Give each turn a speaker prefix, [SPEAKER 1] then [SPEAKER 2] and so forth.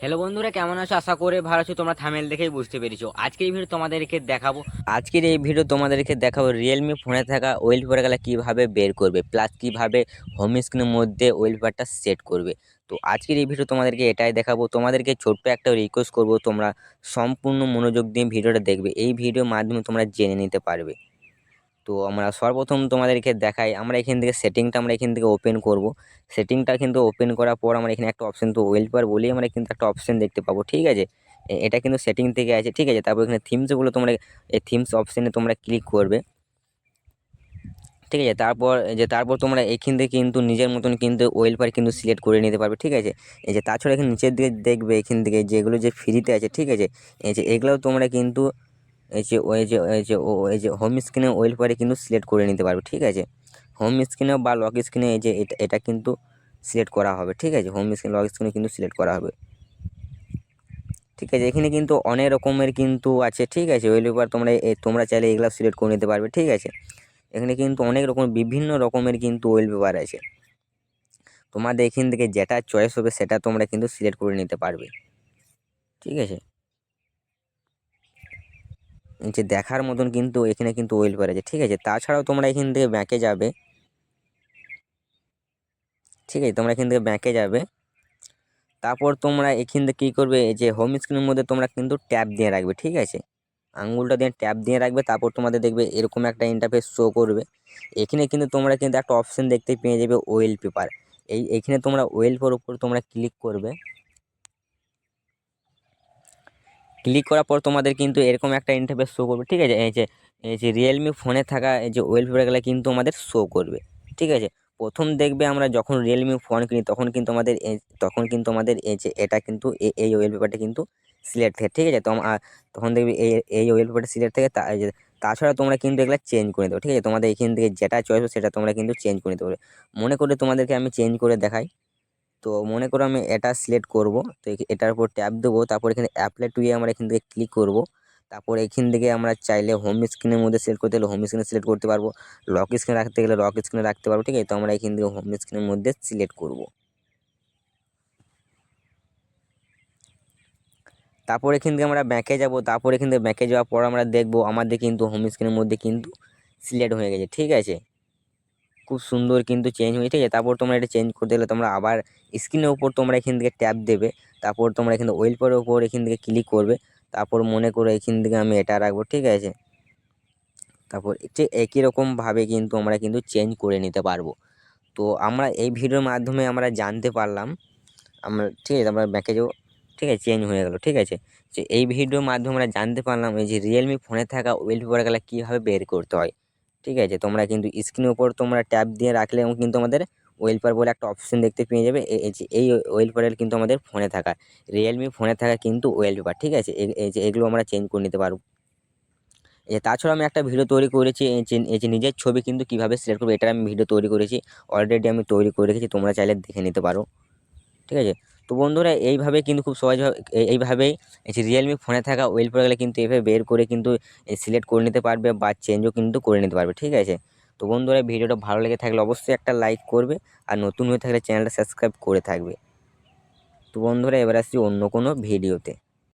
[SPEAKER 1] Hello বন্ধুরা, কেমন আছো? আশা করে ভালো আছো। তোমরা থামেল দেখেই বুঝতে পেরেছো। আজকের এই ভিডিও তোমাদেরকে দেখাবো রিয়েলমি ফোনে থাকা ওয়েলপেপারগুলো কিভাবে বের করবে, প্লাস কিভাবে হোম স্ক্রিনের মধ্যে ওয়েলপেপারটা সেট করবে। তো আজকের এই ভিডিও তোমাদেরকে এটাই দেখাবো। তোমাদেরকে ছোট্ট একটা রিকোয়েস্ট করবো, তোমরা সম্পূর্ণ মনোযোগ দিয়ে ভিডিওটা দেখবে। এই ভিডিওর মাধ্যমে তোমরা জেনে নিতে পারবে। তো আমরা সর্বপ্রথম তোমাদেরকে দেখাই, আমরা এখান থেকে সেটিংটা আমরা এখান থেকে ওপেন করব। সেটিংটা কিন্তু ওপেন করার পর আমরা এখানে একটা অপশন, তো ওয়েলপেপার বলেই আমরা কিন্তু একটা অপশন দেখতে পাবো, ঠিক আছে। এটা কিন্তু সেটিং থেকে আছে, ঠিক আছে। তারপর এখানে থিমসগুলো তোমরা এই থিমস অপশনে তোমরা ক্লিক করবে, ঠিক আছে। তারপর তোমরা এখান থেকে কিন্তু নিজের মতন কিন্তু ওয়েলপেপার কিন্তু সিলেক্ট করে নিতে পারবে, ঠিক আছে। এই যে তাছাড়া এখানে নিচের দিকে দেখবে, এখান থেকে যেগুলো যে ফ্রিতে আছে, ঠিক আছে। এই যে এগুলোও তোমরা কিন্তু এই যে হোম স্ক্রিনে ওয়েলপেপারে কিন্তু সিলেক্ট করে নিতে পারবে, ঠিক আছে। হোম স্ক্রিনে বা লক স্ক্রিনে এই যে এটা কিন্তু সিলেক্ট করা হবে, ঠিক আছে। হোম স্ক্রিন লক স্ক্রিনে কিন্তু সিলেক্ট করা হবে, ঠিক আছে। এখানে কিন্তু অনেক রকমের কিন্তু আছে, ঠিক আছে। ওয়েলপেপার তোমরা চাইলে এগুলো সিলেক্ট করে নিতে পারবে, ঠিক আছে। এখানে কিন্তু অনেক রকম বিভিন্ন রকমের কিন্তু ওয়েলপেপার আছে। তোমাদের এখান থেকে যেটা চয়েস হবে সেটা তোমরা কিন্তু সিলেক্ট করে নিতে পারবে, ঠিক আছে। এই যে দেখার মতন কিন্তু এখানে কিন্তু ওয়েলপেপার আছে, ঠিক আছে। তাছাড়াও তোমরা এখান থেকে ব্যাকে যাবে, ঠিক আছে। তোমরা এখান থেকে ব্যাকে যাবে, তারপর তোমরা এখান থেকে কী করবে, এই যে হোম স্ক্রিনের মধ্যে তোমরা কিন্তু ট্যাব দিয়ে রাখবে, ঠিক আছে। আঙুলটা দিয়ে ট্যাব দিয়ে রাখবে, তারপর তোমাদের দেখবে এরকম একটা ইন্টারফেস শো করবে। এখানে কিন্তু তোমরা কিন্তু একটা অপশন দেখতে পেয়ে যাবে ওয়েলপেপার। এইখানে তোমরা ওয়েলপেপার উপর তোমরা ক্লিক করবে। ক্লিক করার পর তোমাদের কিন্তু এরকম একটা ইন্টারফেস শো করবে, ঠিক আছে। এই যে রিয়েলমি ফোনে থাকা এই যে ওয়েলপেপারগুলো কিন্তু আমাদের শো করবে, ঠিক আছে। প্রথম দেখবে আমরা যখন রিয়েলমি ফোন কিনি তখন কিন্তু আমাদের এই যে এটা কিন্তু এই ওয়েলপেপারটা কিন্তু সিলেক্ট থাকে, ঠিক আছে। তখন দেখবে এই ওয়েলপেপারটা সিলেক্ট থাকে। তাছাড়া তোমরা কিন্তু এগুলো চেঞ্জ করে দেবো, ঠিক আছে। তোমাদের এখান থেকে যেটা চয়েস সেটা তোমরা কিন্তু চেঞ্জ করে নিতে পারবে। মনে করে তোমাদেরকে আমি চেঞ্জ করে দেখাই। তো মনে করো আমি এটা সিলেক্ট করব, তো এটার উপর ট্যাপ দেবো, তারপর এখানে অ্যাপ্লাই টু আমরা এখান থেকে ক্লিক করব। তারপর এখান থেকে আমরা চাইলে হোম স্ক্রিনের মধ্যে সিলেক্ট করতে হলে হোম স্ক্রিনে সিলেক্ট করতে পারবো, লক স্ক্রিনে রাখতে গেলে লক স্ক্রিনে রাখতে পারবো, ঠিক আছে। তো আমরা এখান থেকে হোম স্ক্রিনের মধ্যে সিলেক্ট করব। তারপর এখান থেকে আমরা ব্যাকে যাব, তারপর এখান থেকে ব্যাকে যাওয়ার পর আমরা দেখবো আমাদের কিন্তু হোম স্ক্রিনের মধ্যে কিন্তু সিলেক্ট হয়ে গেছে, ঠিক আছে। খুব সুন্দর কিন্তু চেঞ্জ হয়ে, ঠিক আছে। তারপর তোমরা এটা চেঞ্জ করতে গেলে তোমরা আবার স্ক্রিনের উপর তোমরা এখান থেকে ট্যাপ দেবে, তারপর তোমরা এখানে ওয়েলপেপারের উপর এখান থেকে ক্লিক করবে। তারপর মনে করো এখান থেকে আমি এটা রাখবো, ঠিক আছে। তারপর ঠিক একই রকমভাবে কিন্তু আমরা কিন্তু চেঞ্জ করে নিতে পারবো। তো আমরা এই ভিডিওর মাধ্যমে আমরা জানতে পারলাম, আমরা ঠিক আছে আমরা ব্যাকে যাবো, ঠিক আছে। চেঞ্জ হয়ে গেল, ঠিক আছে। যে এই ভিডিওর মাধ্যমে আমরা জানতে পারলাম এই যে রিয়েলমি ফোনে থাকা ওয়েলপেপারগুলো কীভাবে বের করতে হয়, ঠিক আছে। তোমরা কিন্তু স্ক্রিনের উপর তোমরা ট্যাপ দিয়ে রাখলে কিন্তু আমাদের ওয়েলপেপার বলে একটা অপশন দেখতে পেয়ে যাবে। এই যে এই ওয়েলপেপার কিন্তু আমাদের ফোনে থাকা রিয়েলমি ফোনে থাকা কিন্তু ওয়েলপেপার, ঠিক আছে। এই যে এগুলো আমরা চেঞ্জ করে নিতে পারবো। তাছাড়াও আমি একটা ভিডিও তৈরি করেছি, এই যে নিজের ছবি কিন্তু কীভাবে সিলেক্ট করবো এটার আমি ভিডিও তৈরি করেছি। অলরেডি আমি তৈরি করে রেখেছি, তোমরা চাইলে দেখে নিতে পারো, ঠিক আছে। তো বন্ধুরা এইভাবে কিন্তু খুব সহজভাবে এইভাবেই এই যে রিয়েলমি ফোনে থাকা ওয়েলপেপারগুলো কিন্তু এইভাবে বের করে কিন্তু সিলেক্ট করে নিতে পারবে বা চেঞ্জও কিন্তু করে নিতে পারবে, ঠিক আছে। তো বন্ধুরা ভিডিওটা ভালো লেগে থাকলে অবশ্যই একটা লাইক করবে, আর নতুন হয়ে থাকলে চ্যানেলটা সাবস্ক্রাইব করে থাকবে। তো বন্ধুরা এবার আসছি অন্য কোনো ভিডিওতে।